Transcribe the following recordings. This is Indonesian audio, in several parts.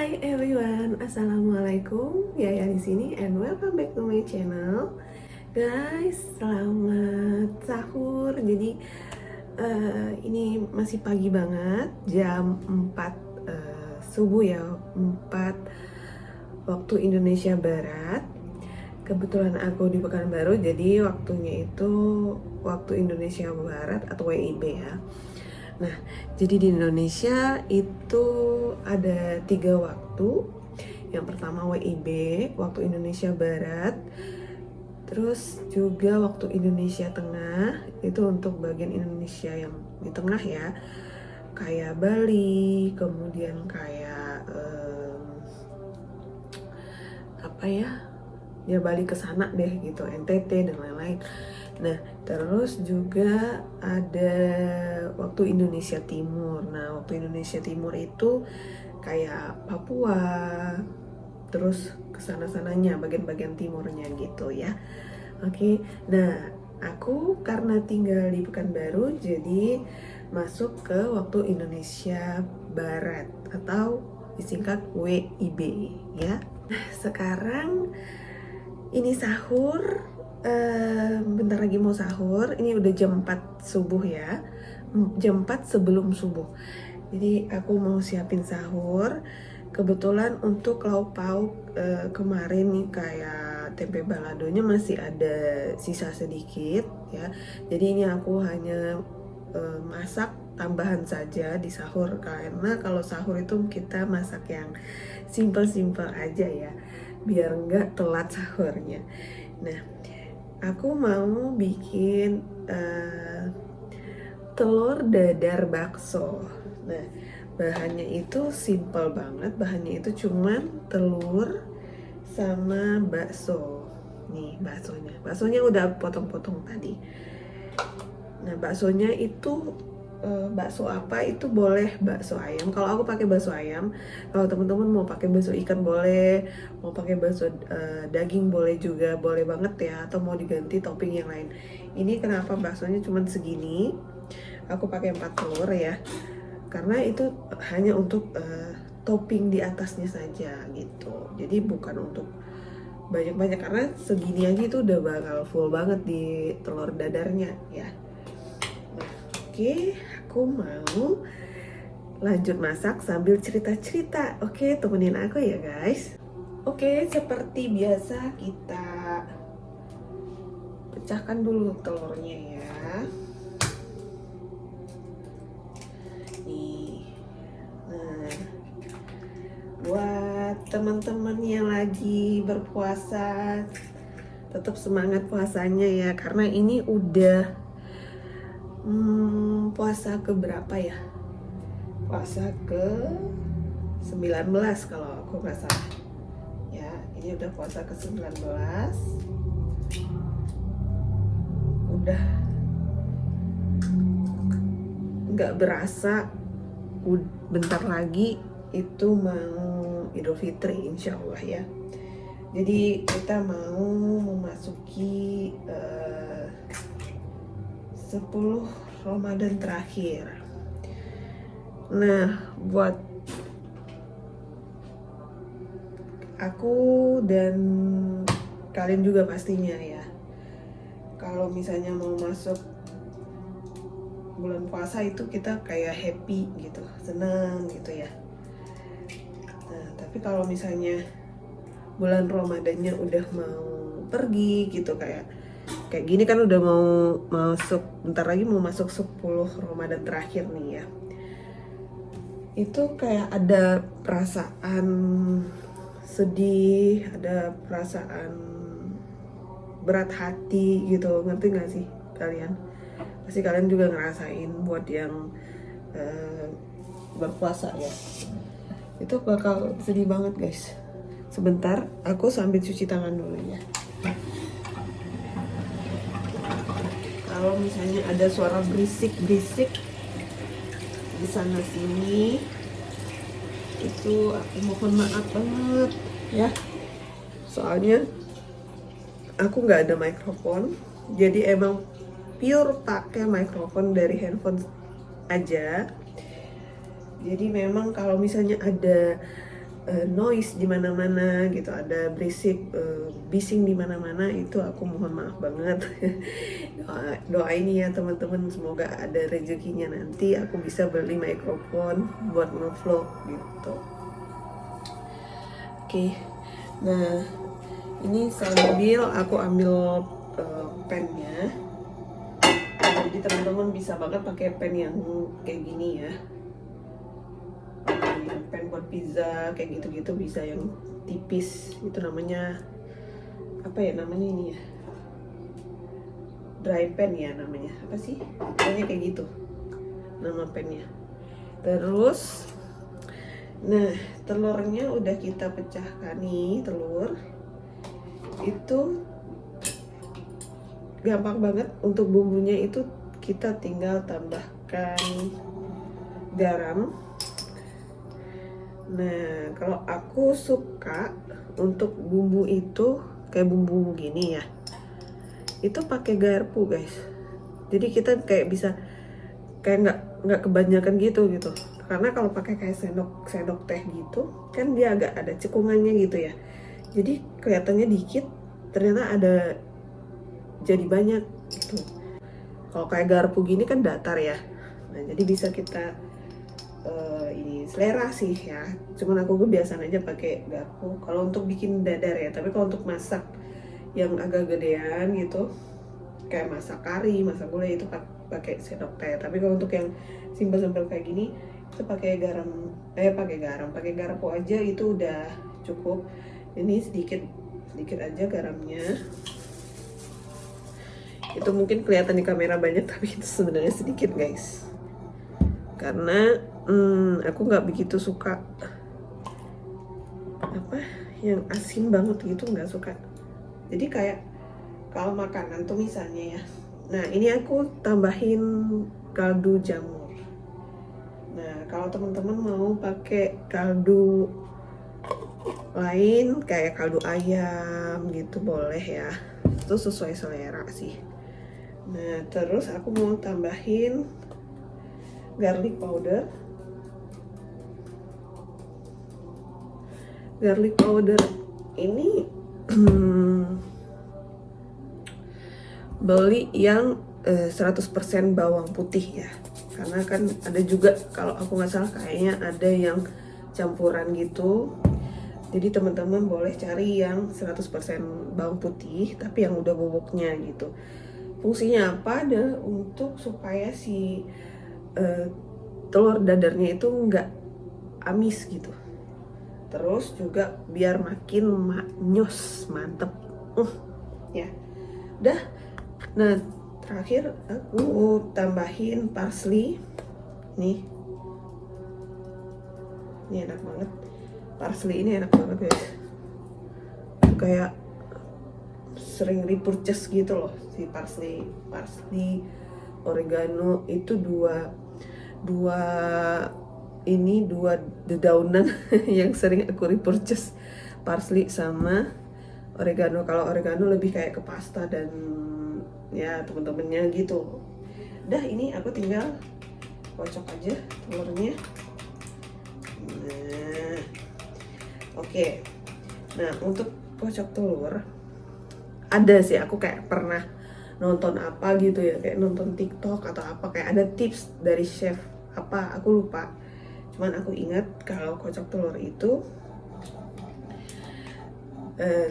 Hai everyone, assalamualaikum. Yaya di sini and welcome back to my channel, guys. Selamat sahur. Jadi ini masih pagi banget, jam 4 subuh ya, 4 waktu Indonesia Barat. Kebetulan aku di Pekanbaru, jadi waktunya itu waktu Indonesia Barat atau WIB ya. Nah, jadi di Indonesia itu ada 3 waktu. Yang pertama WIB, waktu Indonesia Barat. Terus juga waktu Indonesia Tengah, itu untuk bagian Indonesia yang di tengah ya. Kayak Bali, kemudian kayak apa ya? Ya Bali ke sana deh gitu, NTT dan lain-lain. Nah, terus juga ada waktu Indonesia Timur. Nah, waktu Indonesia Timur itu kayak Papua, terus kesana-sananya, bagian-bagian timurnya gitu ya. Oke, nah aku karena tinggal di Pekanbaru, jadi masuk ke waktu Indonesia Barat atau disingkat WIB ya. Nah, sekarang ini sahur. Bentar lagi mau sahur. Ini udah jam 4 subuh ya, jam 4 sebelum subuh. Jadi aku mau siapin sahur. Kebetulan untuk lauk pauk kemarin nih kayak tempe baladonya masih ada sisa sedikit ya. Jadi ini aku hanya masak tambahan saja di sahur, karena kalau sahur itu kita masak yang simple-simple aja ya, biar nggak telat sahurnya. Nah, aku mau bikin telur dadar bakso. Nah, bahannya itu simple banget. Bahannya itu cuman telur sama bakso. Nih baksonya. Baksonya udah potong-potong tadi. Nah, baksonya itu bakso apa itu boleh bakso ayam. Kalau aku pakai bakso ayam. Kalau teman-teman mau pakai bakso ikan boleh, mau pakai bakso daging boleh juga, boleh banget ya. Atau mau diganti topping yang lain. Ini kenapa baksonya cuma segini? Aku pakai 4 telur ya. Karena itu hanya untuk topping di atasnya saja gitu. Jadi bukan untuk banyak-banyak, karena segini aja itu udah bakal full banget di telur dadarnya ya. Oke, aku mau lanjut masak sambil cerita-cerita. Oke, temenin aku ya guys. Oke, seperti biasa kita pecahkan dulu telurnya ya. Nih. Nah, buat teman-teman yang lagi berpuasa, tetap semangat puasanya ya, karena ini udah puasa ke berapa ya? Puasa ke 19 kalau aku nggak salah. Ya, ini udah puasa ke 19. Udah nggak berasa, bentar lagi itu mau Idul Fitri insya Allah ya. Jadi kita mau memasuki 10 Ramadan terakhir. Nah, buat aku dan kalian juga pastinya ya, kalau misalnya mau masuk bulan puasa itu kita kayak happy gitu, senang gitu ya. Nah, tapi kalau misalnya bulan Ramadannya udah mau pergi gitu, kayak gini kan udah mau masuk, bentar lagi mau masuk 10 Ramadan terakhir nih ya. Itu kayak ada perasaan sedih, ada perasaan berat hati gitu, ngerti gak sih kalian? Pasti kalian juga ngerasain buat yang berpuasa ya. Itu bakal sedih banget guys. Sebentar, aku sambil cuci tangan dulu ya. Kalau misalnya ada suara berisik-berisik di sana sini, itu aku mohon maaf banget ya. Soalnya aku nggak ada mikrofon, jadi emang pure pakai mikrofon dari handphone aja. Jadi memang kalau misalnya ada noise di mana-mana gitu, ada berisik, bising di mana-mana, itu aku mohon maaf banget. Doain ya teman-teman, semoga ada rezekinya nanti aku bisa beli mikrofon buat ngevlog gitu. Oke. Nah, ini sambil aku ambil pennya. Jadi teman-teman bisa banget pakai pen yang kayak gini ya. Pen buat pizza kayak gitu-gitu bisa, yang tipis itu namanya apa ya namanya ini ya, dry pen ya namanya, apa sih pokoknya kayak gitu nama pennya. Terus nah, telurnya udah kita pecahkan nih. Telur itu gampang banget, untuk bumbunya itu kita tinggal tambahkan garam. Nah, kalau aku suka untuk bumbu itu kayak bumbu gini ya, itu pakai garpu guys. Jadi kita kayak bisa kayak nggak kebanyakan gitu. Karena kalau pakai kayak sendok teh gitu kan dia agak ada cekungannya gitu ya. Jadi kelihatannya dikit, ternyata ada jadi banyak gitu. Kalau kayak garpu gini kan datar ya. Nah, jadi bisa kita ini selera sih ya. Cuman aku kebiasaan aja pakai garpu kalau untuk bikin dadar ya. Tapi kalau untuk masak yang agak gedean gitu, kayak masak kari, masak gulai, itu pakai sendok teh. Tapi kalau untuk yang simpel-simpel kayak gini, itu pakai pakai garpu aja itu udah cukup. Ini sedikit aja garamnya. Itu mungkin kelihatan di kamera banyak, tapi itu sebenarnya sedikit guys. Karena aku nggak begitu suka apa yang asin banget gitu, nggak suka. Jadi kayak kalau makanan tuh misalnya ya, nah ini aku tambahin kaldu jamur. Nah, kalau teman-teman mau pakai kaldu lain kayak kaldu ayam gitu boleh ya, itu sesuai selera sih. Nah, terus aku mau tambahin garlic powder. Garlic powder ini beli yang 100% bawang putih ya. Karena kan ada juga, kalau aku nggak salah kayaknya ada yang campuran gitu. Jadi teman-teman boleh cari yang 100% bawang putih tapi yang udah bubuknya gitu. Fungsinya apa? Ada untuk supaya si telur dadarnya itu nggak amis gitu. Terus juga biar makin maknyus, mantep ya. Udah. Nah, terakhir aku tambahin parsley nih. Ini enak banget, parsley ini enak banget guys. Kayak sering repurchase gitu loh si parsley, oregano itu dua dedaunan yang sering aku repurchase, parsley sama oregano. Kalau oregano lebih kayak ke pasta dan ya temen-temennya gitu. Udah, ini aku tinggal kocok aja telurnya. Nah, oke. Nah, untuk kocok telur ada sih, aku kayak pernah nonton apa gitu ya, kayak nonton TikTok atau apa, kayak ada tips dari chef apa, aku lupa. Cuman aku ingat kalau kocok telur itu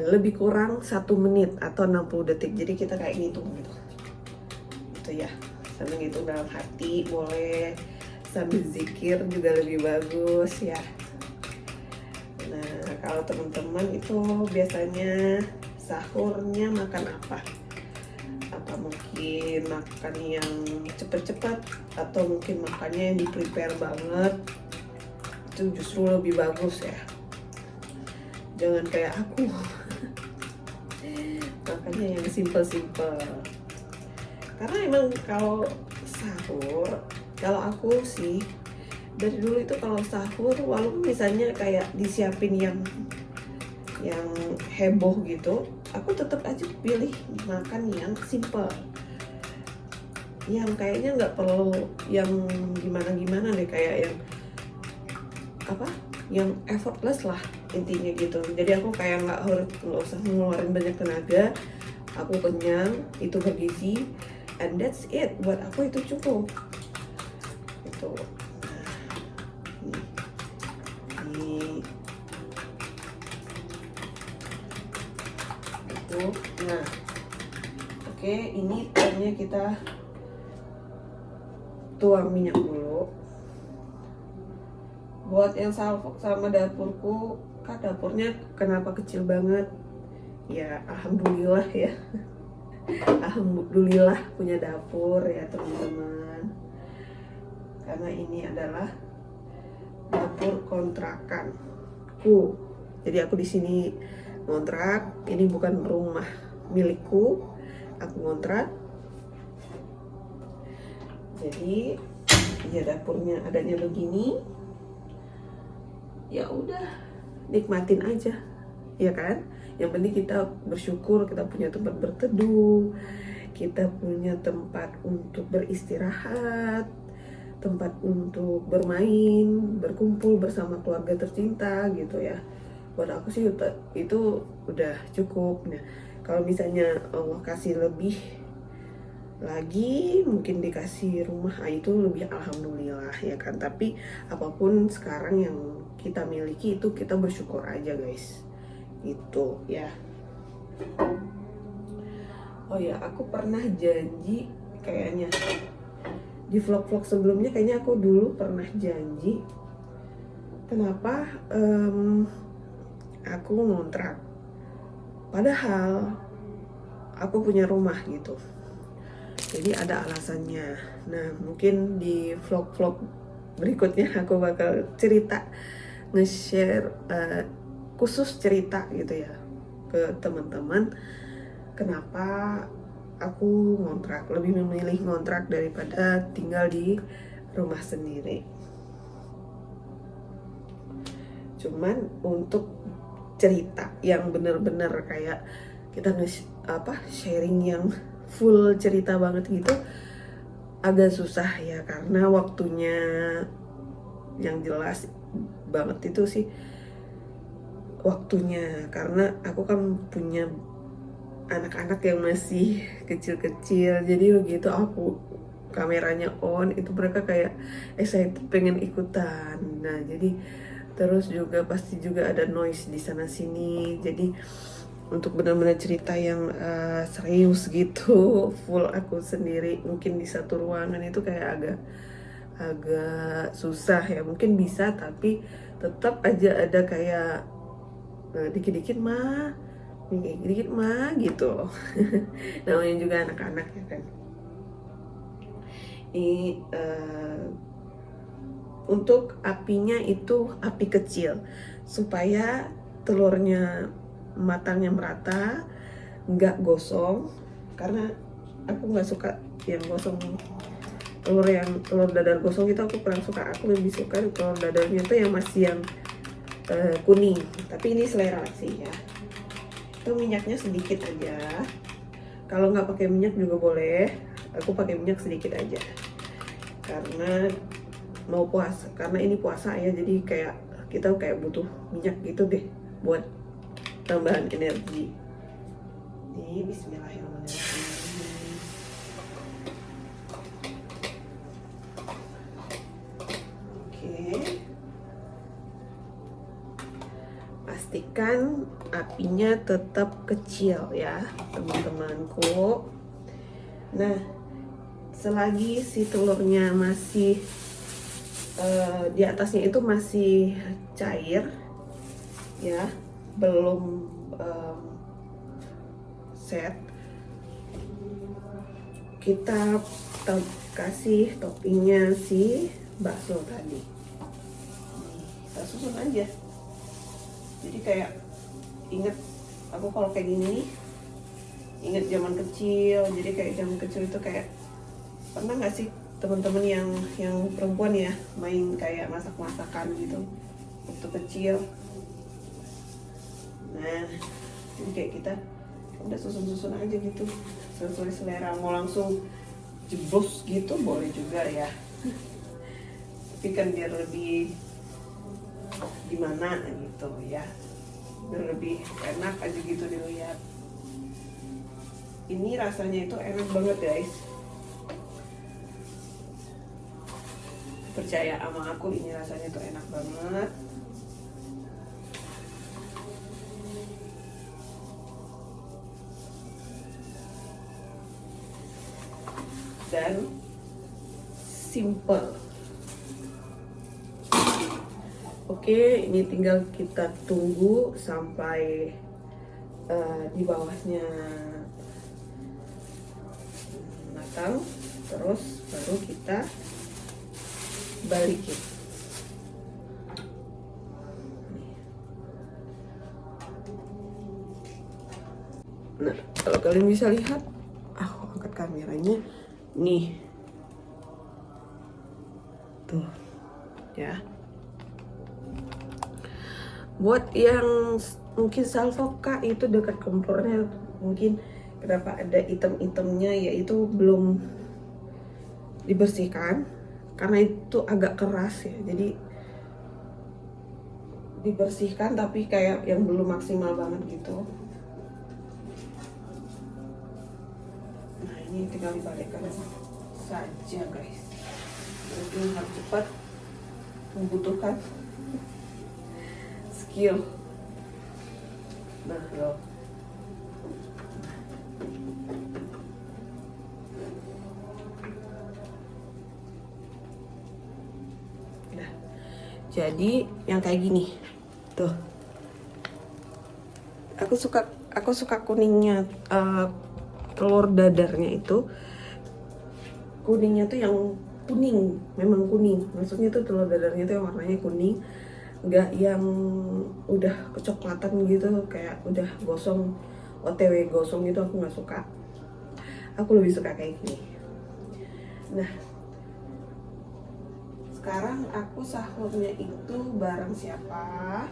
lebih kurang 1 menit atau 60 detik. Jadi kita kayak ngitung gitu ya, sambil ngitung dalam hati boleh, sambil zikir juga lebih bagus ya. Nah, kalau teman-teman itu biasanya sahurnya makan apa? Apa mungkin makan yang cepet-cepet, atau mungkin makannya yang di-prepare banget? Itu justru lebih bagus ya. Jangan kayak aku makannya yang simple. Karena emang kalau sahur, kalau aku sih dari dulu itu kalau sahur, walaupun misalnya kayak disiapin yang heboh gitu, aku tetap aja pilih makan yang simple, yang kayaknya nggak perlu yang gimana deh, kayak yang apa, yang effortless lah intinya gitu. Jadi aku kayak nggak usah ngeluarin banyak tenaga, aku kenyang, itu bergizi, and that's it. Buat aku itu cukup itu. Ini itu. Nah, oke, ini tadinya kita tuang minyak dulu. Buat yang salfok sama dapurku, kan dapurnya kenapa kecil banget? Ya alhamdulillah ya. Alhamdulillah punya dapur ya teman-teman. Karena ini adalah dapur kontrakanku. Jadi aku di sini ngontrak, ini bukan rumah milikku, aku ngontrak. Jadi ya dapurnya adanya begini. Ya udah, nikmatin aja, ya kan? Yang penting kita bersyukur kita punya tempat berteduh, kita punya tempat untuk beristirahat, tempat untuk bermain, berkumpul bersama keluarga tercinta gitu ya. Buat aku sih itu udah cukup. Nah, kalau misalnya Allah kasih lebih lagi, mungkin dikasih rumah, itu lebih alhamdulillah ya kan. Tapi apapun sekarang yang kita miliki itu kita bersyukur aja guys, itu ya. Oh ya, aku pernah janji kayaknya di vlog-vlog sebelumnya, kayaknya aku dulu pernah janji kenapa aku ngontrak padahal aku punya rumah gitu. Jadi ada alasannya. Nah, mungkin di vlog-vlog berikutnya aku bakal cerita, nge-share khusus cerita gitu ya ke teman-teman kenapa aku ngontrak, lebih memilih ngontrak daripada tinggal di rumah sendiri. Cuman untuk cerita yang bener-bener kayak kita sharing yang full cerita banget gitu agak susah ya, karena waktunya yang jelas banget itu sih waktunya, karena aku kan punya anak-anak yang masih kecil-kecil. Jadi begitu aku kameranya on itu mereka kayak excited pengen ikutan. Nah, jadi terus juga pasti juga ada noise di sana sini. Jadi untuk benar-benar cerita yang serius gitu full aku sendiri mungkin di satu ruangan itu kayak agak susah ya. Mungkin bisa tapi tetap aja ada kayak dikit-dikit mah gitu loh. Namanya juga anak-anak ya kan. Ini untuk apinya itu api kecil supaya telurnya matangnya merata, nggak gosong, karena aku nggak suka yang gosong. Telur dadar gosong itu aku kurang suka. Aku lebih suka telur dadarnya itu yang masih yang kuning. Tapi ini selera sih ya. Itu minyaknya sedikit aja. Kalau nggak pakai minyak juga boleh. Aku pakai minyak sedikit aja. Karena mau puasa. Karena ini puasa ya, jadi kayak kita kayak butuh minyak gitu deh buat tambahan energi. Ini bismillahirrahmanirrahim. Oke. Pastikan apinya tetap kecil ya, teman-temanku. Nah, selagi si telurnya masih di atasnya itu masih cair ya, belum set, kita kasih toppingnya si bakso tadi. Kita susun aja. Jadi kayak inget aku kalau kayak gini, inget zaman kecil. Jadi kayak zaman kecil itu kayak pernah nggak sih teman-teman yang perempuan ya main kayak masak-masakan gitu waktu kecil. Nah, jadi kayak kita udah susun-susun aja gitu sesuai selera. Mau langsung jeblos gitu boleh juga ya. Tapi kan biar lebih gimana gitu ya, biar lebih enak aja gitu dilihat. Ini rasanya itu enak banget guys, percaya sama aku, ini rasanya tuh enak banget. Dan simple. Oke, ini tinggal kita tunggu sampai di bawahnya matang, terus baru kita balikin. Nah, kalau kalian bisa lihat, aku angkat kameranya nih, tuh ya. Buat yang mungkin salvoka itu dekat kompornya, mungkin kenapa ada item-itemnya, yaitu belum dibersihkan karena itu agak keras ya, jadi dibersihkan tapi kayak yang belum maksimal banget gitu. Nah, ini tinggal dibalikkan saja guys. Ini harus cepat, membutuhkan skill. Nah, loh. Nah, jadi yang kayak gini tuh, aku suka kuningnya, telur dadarnya itu kuningnya tuh yang kuning, memang kuning, maksudnya tuh telur dadarnya tuh yang warnanya kuning, nggak yang udah kecoklatan gitu, kayak udah gosong, OTW gosong gitu, aku nggak suka. Aku lebih suka kayak gini. Nah, sekarang aku sahurnya itu bareng siapa?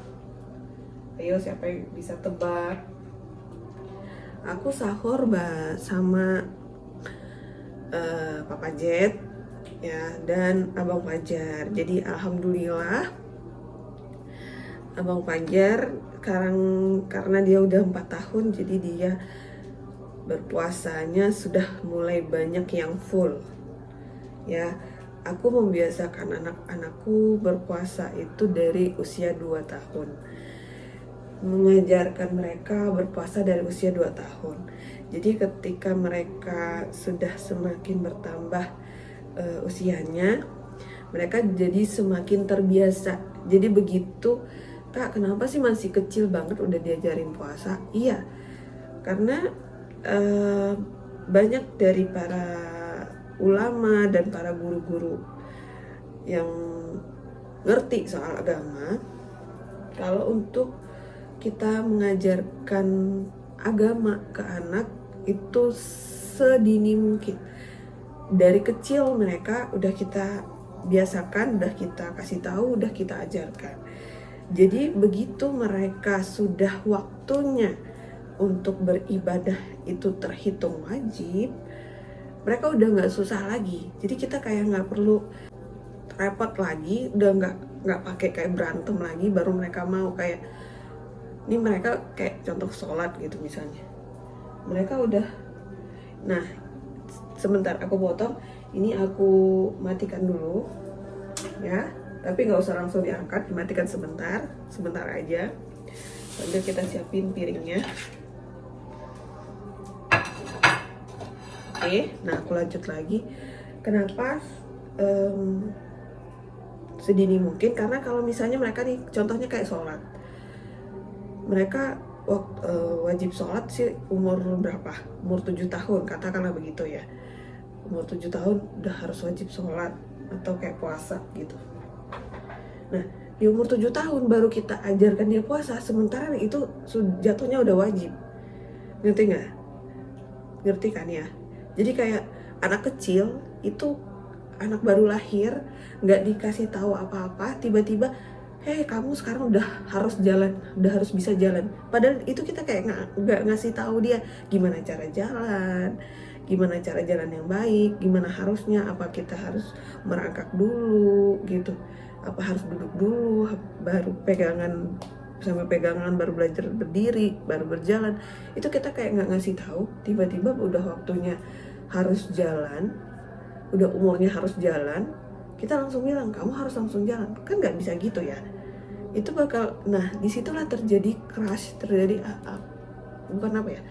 Ayo, siapa yang bisa tebak? Aku sahur sama Papa Jet ya, dan Abang Fajar. Jadi alhamdulillah Abang Fajar sekarang karena dia udah 4 tahun, jadi dia berpuasanya sudah mulai banyak yang full ya. Aku membiasakan anak-anakku berpuasa itu dari usia 2 tahun, mengajarkan mereka berpuasa dari usia 2 tahun. Jadi ketika mereka sudah semakin bertambah usianya, mereka jadi semakin terbiasa. Jadi begitu, Kak, kenapa sih masih kecil banget udah diajarin puasa? Iya, karena banyak dari para ulama dan para guru-guru yang ngerti soal agama, kalau untuk kita mengajarkan agama ke anak itu sedini mungkin. Dari kecil mereka udah kita biasakan, udah kita kasih tahu, udah kita ajarkan. Jadi begitu mereka sudah waktunya untuk beribadah itu terhitung wajib, mereka udah nggak susah lagi. Jadi kita kayak nggak perlu repot lagi, udah nggak pakai kayak berantem lagi baru mereka mau. Kayak ini mereka kayak contoh sholat gitu misalnya, mereka udah, nah sebentar aku potong, ini aku matikan dulu ya, tapi nggak usah langsung diangkat, dimatikan sebentar aja sambil kita siapin piringnya. Oke, nah aku lanjut lagi. Kenapa sedini mungkin? Karena kalau misalnya mereka nih, contohnya kayak sholat, mereka wajib sholat sih umur berapa? Umur 7 tahun, katakanlah begitu ya. Umur 7 tahun udah harus wajib sholat atau kayak puasa gitu. Nah, di umur 7 tahun baru kita ajarkan dia puasa, sementara itu jatuhnya udah wajib. Ngerti nggak? Ngerti kan ya? Jadi kayak anak kecil itu, anak baru lahir, nggak dikasih tahu apa-apa, tiba-tiba hei kamu sekarang udah harus jalan, udah harus bisa jalan. Padahal itu kita kayak nggak ngasih tahu dia gimana cara jalan, gimana cara jalan yang baik, gimana harusnya, apa kita harus merangkak dulu gitu, apa harus duduk dulu, baru pegangan, sampai pegangan baru belajar berdiri, baru berjalan. Itu kita kayak nggak ngasih tahu, tiba-tiba udah waktunya harus jalan, udah umurnya harus jalan, kita langsung bilang kamu harus langsung jalan. Kan nggak bisa gitu ya. Itu bakal, nah disitulah terjadi crash, terjadi bukan apa ya,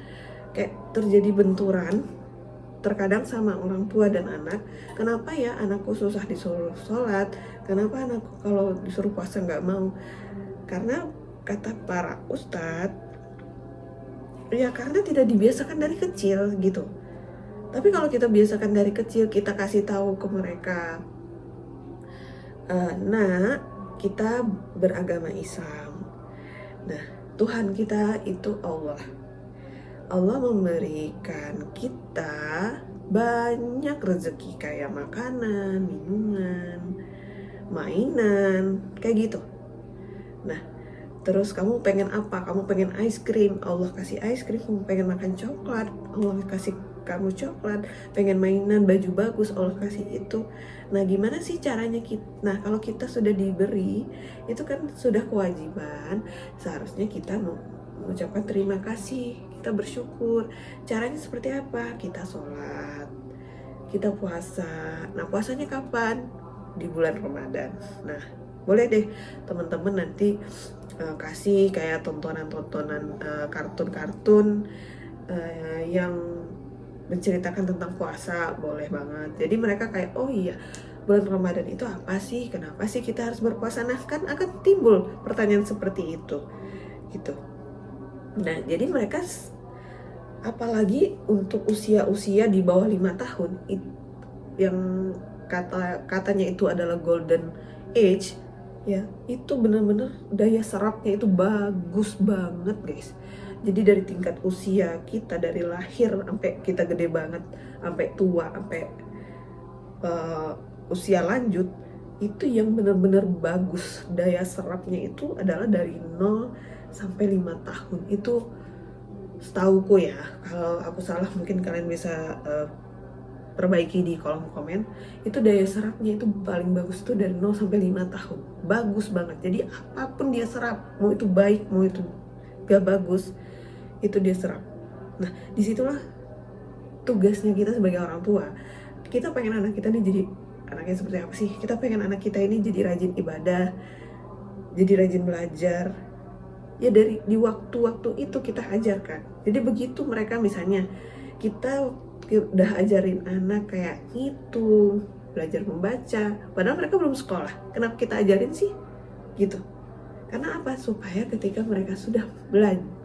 kayak terjadi benturan terkadang sama orang tua dan anak. Kenapa ya anakku susah disuruh sholat, kenapa anakku kalau disuruh puasa nggak mau? Karena kata para ustadz, ya karena tidak dibiasakan dari kecil gitu. Tapi kalau kita biasakan dari kecil, kita kasih tahu ke mereka, nah kita beragama Islam, nah Tuhan kita itu Allah. Allah memberikan kita banyak rezeki kayak makanan, minuman, mainan, kayak gitu. Nah, terus kamu pengen apa? Kamu pengen ice cream, Allah kasih ice cream. Kamu pengen makan coklat, Allah kasih kamu coklat. Pengen mainan, baju bagus, Allah kasih itu. Nah, gimana sih caranya kita? Nah, kalau kita sudah diberi, itu kan sudah kewajiban. Seharusnya kita mengucapkan terima kasih, kita bersyukur. Caranya seperti apa? Kita sholat, kita puasa. Nah, puasanya kapan? Di bulan Ramadan. Nah, boleh deh teman-teman nanti kasih kayak tontonan-tontonan kartun-kartun yang menceritakan tentang puasa, boleh banget. Jadi mereka kayak, oh iya, bulan Ramadan itu apa sih? Kenapa sih kita harus berpuasa? Nah, kan akan timbul pertanyaan seperti itu gitu. Nah, jadi mereka, apalagi untuk usia-usia di bawah 5 tahun yang katanya itu adalah golden age ya, itu benar-benar daya serapnya itu bagus banget guys. Jadi dari tingkat usia kita, dari lahir sampai kita gede banget, sampai tua, sampai usia lanjut, itu yang benar-benar bagus daya serapnya itu adalah dari 0 sampai 5 tahun. Itu setauku ya, kalau aku salah mungkin kalian bisa perbaiki di kolom komen. Itu daya serapnya itu paling bagus tuh dari 0 sampai 5 tahun. Bagus banget. Jadi apapun dia serap, mau itu baik, mau itu gak bagus, itu dia serap. Nah, disitulah tugasnya kita sebagai orang tua. Kita pengen anak kita ini jadi anaknya seperti apa sih? Kita pengen anak kita ini jadi rajin ibadah, jadi rajin belajar. Ya dari di waktu-waktu itu kita ajarkan. Jadi begitu mereka misalnya kita udah ajarin anak kayak ngitung, belajar membaca, padahal mereka belum sekolah. Kenapa kita ajarin sih? Gitu. Karena apa? Supaya ketika mereka sudah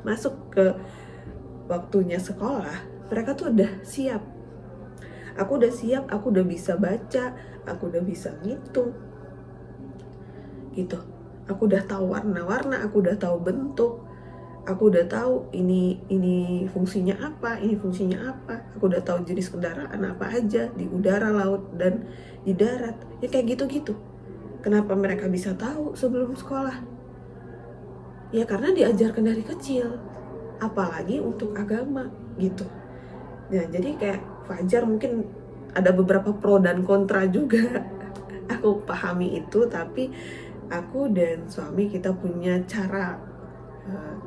masuk ke waktunya sekolah, mereka tuh udah siap. Aku udah siap, aku udah bisa baca, aku udah bisa ngitung. Gitu. Aku udah tahu warna-warna, aku udah tahu bentuk, aku udah tahu ini fungsinya apa, ini fungsinya apa. Aku udah tahu jenis kendaraan apa aja di udara, laut, dan di darat. Ya kayak gitu-gitu. Kenapa mereka bisa tahu sebelum sekolah? Ya karena diajarkan dari kecil. Apalagi untuk agama gitu. Nah, jadi kayak Fajar mungkin ada beberapa pro dan kontra juga. Aku pahami itu, tapi aku dan suami kita punya cara,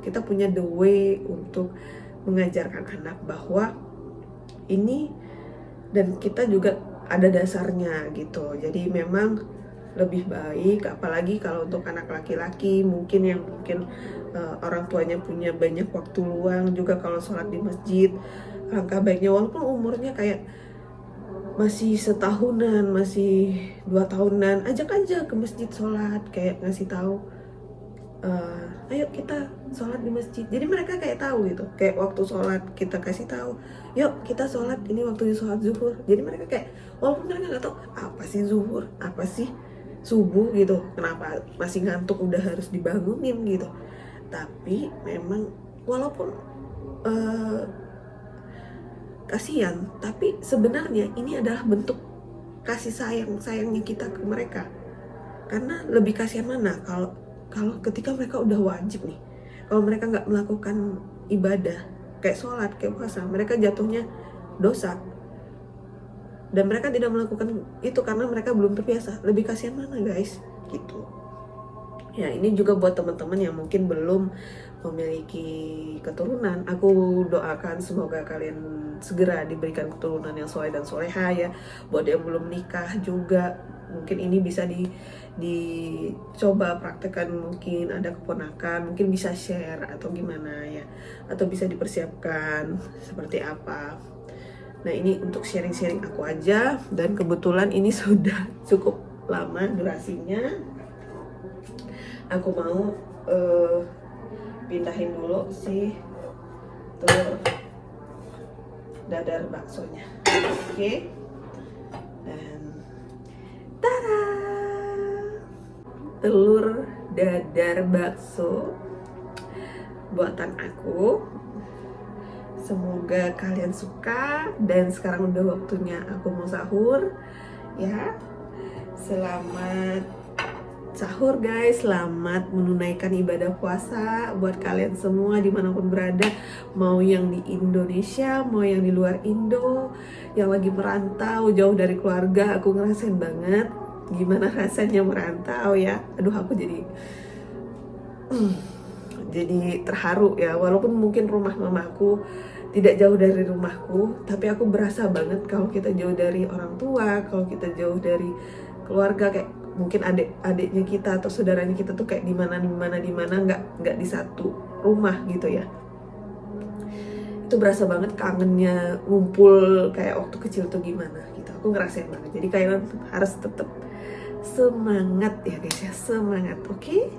kita punya the way untuk mengajarkan anak bahwa ini, dan kita juga ada dasarnya gitu. Jadi memang lebih baik, apalagi kalau untuk anak laki-laki mungkin orang tuanya punya banyak waktu luang juga kalau sholat di masjid, langkah baiknya walaupun umurnya kayak masih setahunan, masih 2 tahunan, ajak aja ke masjid sholat, kayak ngasih tahu, ayo kita sholat di masjid. Jadi mereka kayak tahu gitu, kayak waktu sholat kita kasih tahu, yuk kita sholat, ini waktunya sholat zuhur. Jadi mereka kayak, walaupun mereka nggak tahu apa sih zuhur, apa sih subuh gitu, kenapa masih ngantuk udah harus dibangunin gitu. Tapi memang walaupun kasihan, tapi sebenarnya ini adalah bentuk kasih sayangnya kita ke mereka. Karena lebih kasihan mana kalau ketika mereka udah wajib nih, kalau mereka nggak melakukan ibadah kayak sholat, kayak puasa, mereka jatuhnya dosa, dan mereka tidak melakukan itu karena mereka belum terbiasa. Lebih kasihan mana guys gitu. Ya ini juga buat teman-teman yang mungkin belum memiliki keturunan, aku doakan semoga kalian segera diberikan keturunan yang soleh dan soleha ya. Buat yang belum nikah juga mungkin ini bisa dicoba praktekkan, mungkin ada keponakan, mungkin bisa share atau gimana ya, atau bisa dipersiapkan seperti apa. Nah ini untuk sharing-sharing aku aja, dan kebetulan ini sudah cukup lama durasinya. Aku mau pindahin dulu si telur dadar baksonya. Oke. Dan tada! Telur dadar bakso buatan aku. Semoga kalian suka, dan sekarang udah waktunya aku mau sahur ya. Selamat sahur guys, selamat menunaikan ibadah puasa buat kalian semua dimanapun berada, mau yang di Indonesia, mau yang di luar Indo, yang lagi merantau jauh dari keluarga. Aku ngerasain banget gimana rasanya merantau ya. Aduh aku jadi terharu ya, walaupun mungkin rumah mamaku tidak jauh dari rumahku, tapi aku berasa banget kalau kita jauh dari orang tua, kalau kita jauh dari keluarga, kayak mungkin adik-adiknya kita atau saudaranya kita tuh kayak di mana nggak di satu rumah gitu ya. Itu berasa banget kangennya ngumpul kayak waktu kecil tuh gimana gitu. Aku ngerasain banget. Jadi kalian harus tetap semangat ya guys ya, semangat. Oke?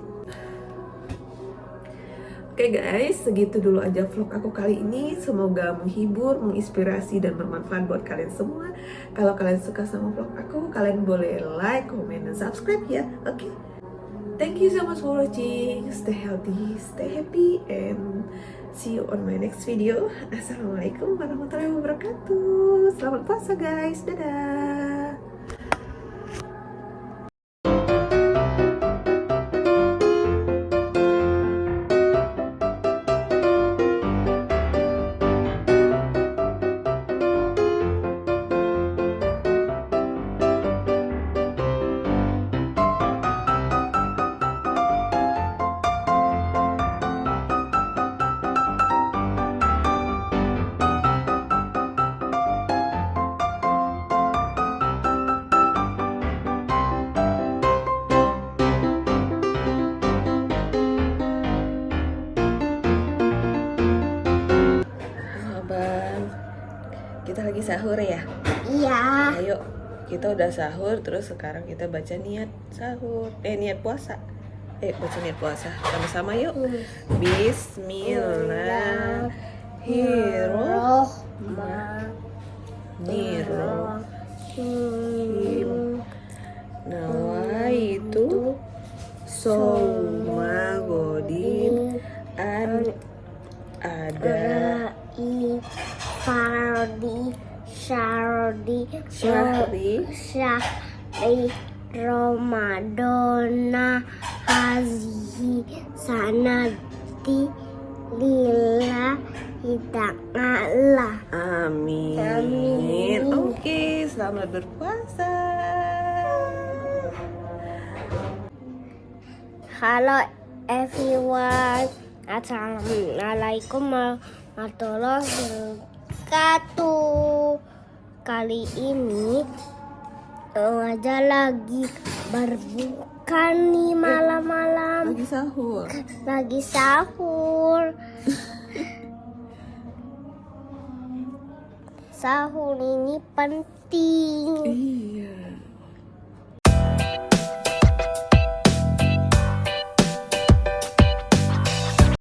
Oke guys, segitu dulu aja vlog aku kali ini. Semoga menghibur, menginspirasi, dan bermanfaat buat kalian semua. Kalau kalian suka sama vlog aku, kalian boleh like, comment, dan subscribe ya. Oke? Thank you so much for watching. Stay healthy, stay happy, and see you on my next video. Assalamualaikum warahmatullahi wabarakatuh. Selamat puasa guys. Dadah. Kita lagi sahur ya? Iya. Ayo, kita udah sahur, terus sekarang kita baca niat sahur. Niat puasa. Baca niat puasa sama-sama yuk. Bismillahirrahmanirrahim. Nawaitu soma godin an ada Syahri Ramadana hazihi sanati lillahi ta'ala. Amin. Oke, selamat berpuasa. Halo everyone, assalamualaikum warahmatullahi wabarakatuh. Kali ini aja lagi berbuka nih malam-malam. Lagi sahur. Sahur ini penting. Iya.